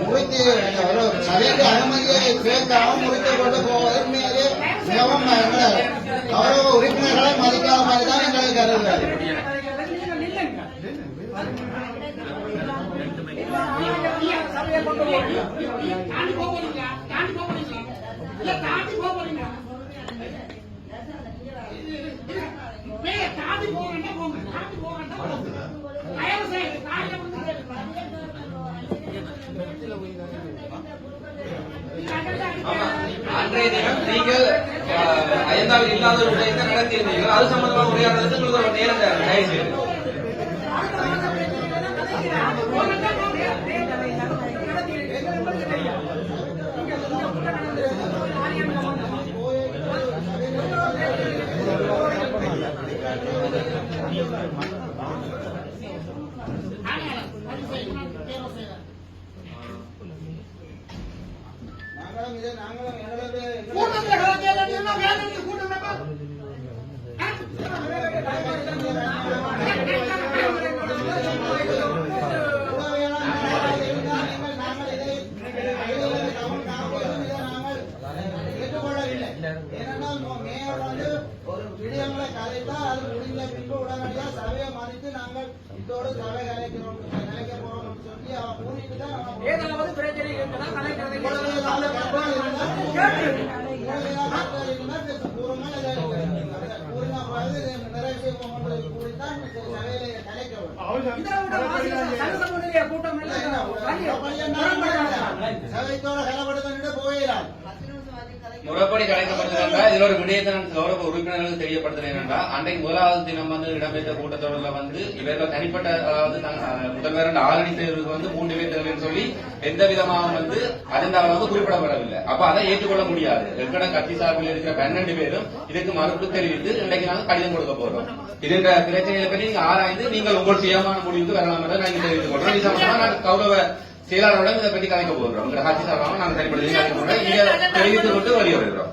முறித்து சபைக்கு அனுமதியை கேட்காமல் முறித்து கொண்டு போவது மிகவும் கௌரவ உறுப்பினர்களை மதிக்காத மாதிரி தான் எங்களுக்கு கருதுகிறார். அன்றைய தினம் நீங்கள் அயந்தாவில் இல்லாத ஒரு விடயத்தை நடத்தியிருந்தீர்கள். அது சம்பந்தமாக உரையாடுறதுக்கு உங்களுக்கு ஒரு நேரம் தயவு ஒரு விடயங்களை கலைத்தால் அது முடிந்த பின்பு உடனடியாக சபையை மதித்து நாங்கள் இதோடு சபை கலைக்க போறோம் சொல்லி அவன் கூறிட்டு தான் ஏதாவது பிரச்சனை சபைத்தோட கலப்படுத்த போயிடலாம். முறைப்படி கலைக்கப்படுகிறதா இதுல ஒரு விடயத்தை கௌரவ உறுப்பினர்களுக்கு தெரியப்படுத்துறேன். அன்றைக்கு முதலாவது தினம் இடம்பெற்ற கூட்டத்தொடரில் இவர்கள் தனிப்பட்ட அதாவது முதல்வர் ஆரணி தேர்வுக்கு 3 பேர் தேர்வுன்னு சொல்லி எந்த விதமாக அஜெண்டாவில் குறிப்பிடப்படவில்லை. அப்ப அதை ஏற்றுக்கொள்ள முடியாது. எங்கட கட்சி சார்பில் இருக்கிற 12 பேரும் இதுக்கு மறுப்பு தெரிவித்து இன்றைக்கு நாங்கள் கடிதம் கொடுக்க போறோம். இதுன்ற பிரச்சனைகளை பற்றி நீங்க ஆராய்ந்து நீங்கள் உங்கள் சுயமான முடிவுக்கு வரலாம் என்று நாங்கள் தெரிவித்துக் கொள்றோம். இது சம்பந்தமாக நான் கௌரவ செயலாளரோட இதை பற்றி கலைக்க போகிறோம். உங்க கட்சி சார்பாக நாங்கள் சரிப்படுத்தி தெரிவித்துக் கொண்டு வெளியே வருகிறோம்.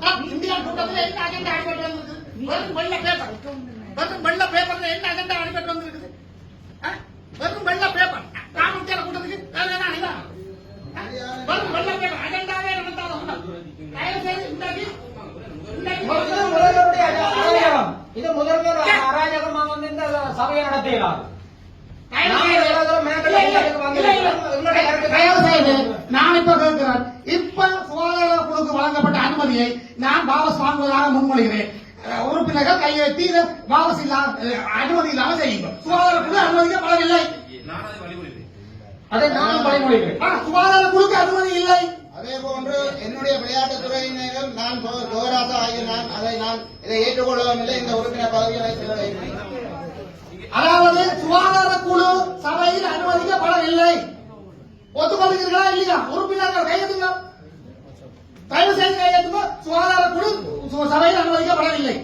இது முதல்வர் அராஜகமாக இந்த சபையை நடத்துகிறார். நான் இப்ப கேட்கிறேன், இப்ப சுகாதார குழுக்கு வழங்கப்பட்ட அனுமதியை நான் வாபஸ் வாங்குவதாக முன்மொழிகிறேன். உறுப்பினர்கள் கையெழுத்தி வாபஸ் அனுமதி இல்லாமல் செய்யுங்க. சுகாதார குழு அனுமதிக்கப்படவில்லை. அதை நான் வழிமொழிகிறேன். சுகாதார குழுக்கு அனுமதி இல்லை. அதே போன்று என்னுடைய விளையாட்டுத்துறையினரும் நான் கோராசா ஆகிய நான் இதை ஏற்றுக்கொள்ளவில்லை. இந்த உறுப்பினர் பதவிகளை செல்ல அதாவது சுகாதார குழு சபையில் அனுமதிக்கப்படவில்லை. ஒத்துக்கொள்கிறீர்களா இல்லையா? உறுப்பினர்கள் கையெழுத்துங்க, தயவு செய்து கையெழுத்துங்க. சுகாதார குழு சபையில் அனுமதிக்கப்படவில்லை.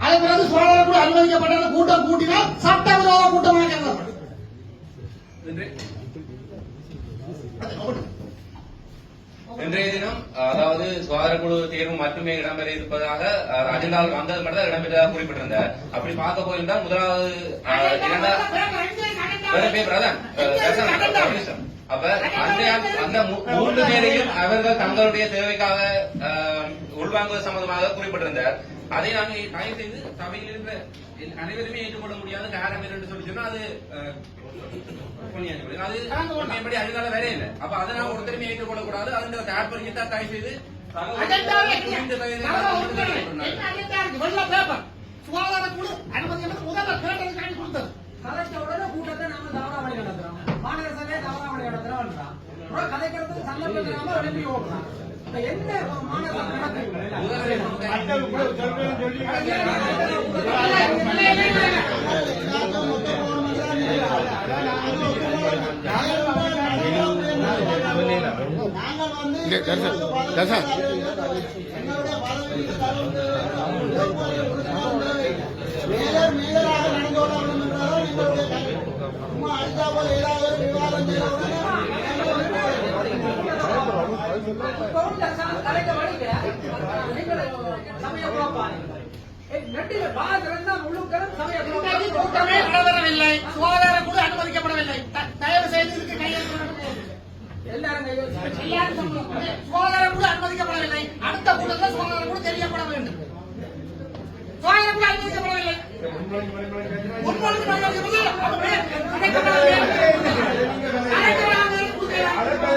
அதே பிறகு சுகாதார குழு அனுமதிக்கப்பட்ட கூட்டம் கூட்டினால் சட்டவிரோத கூட்டமாக கருதப்படும். இன்றைய தினம் அதாவது சுகாதார குழு தேர்வு மட்டுமே இடம்பெற இருப்பதாக அஜெண்டாவில் வந்தது மட்டும் தான் இடம்பெற்றதாக குறிப்பிட்டிருந்தார். அப்படி பார்க்க போயிருந்தால் முதலாவது அப்ப அந்த 3 பேரையும் அவர்கள் தங்களுடைய தேவைக்காக உள்வாங்குவது சம்பந்தமாக குறிப்பிட்டிருந்தார். அதை நாங்கள் தயவு செய்து சபையில் இருக்கிற அனைவருமே ஏற்றுக்கொள்ள முடியாத காரணம் என்று சொல்லி சொன்னா அது அது அதனால வேற இல்லை. அப்ப அதை நான் ஒருத்தருமே ஏற்றுக்கொள்ள கூடாது. அதுன்ற தாற்பயத்தை தயவு செய்து சுகாதார குழு அனுமதி முதல்ல கொடுத்தது. கலைச்சோட கூட்டத்தை நாம தவறாமணி நடத்துறோம். மாநகர சபையை தவறாமணி நடத்துறோம். கலைக்கிறதுக்கு சந்தர்ப்பத்தினாம எழுப்பி ஓடுறோம். என்ன மாநகர சபை மேலராக நடந்தோட இப்ப உள்ள கலைக்க வழியில நீங்கள் சமய குழப்பாங்க நெட்டில பாதிரந்தா முழுக்கரும் சமய கூட்டமே நடைபெறவில்லை, சுகாதார குழு அனுமதிக்கப்படவில்லை. தயவு செய்து இதுக்கு கையெழுத்து எல்லாரும் சுகாதார குழு அனுமதிக்கப்படவில்லை. அடுத்த கூட்டத்தில் சுகாதார குழு தெரியப்பட வேண்டும். சுகாதார குழு அனுமதிக்கப்படவில்லை. அதற்கு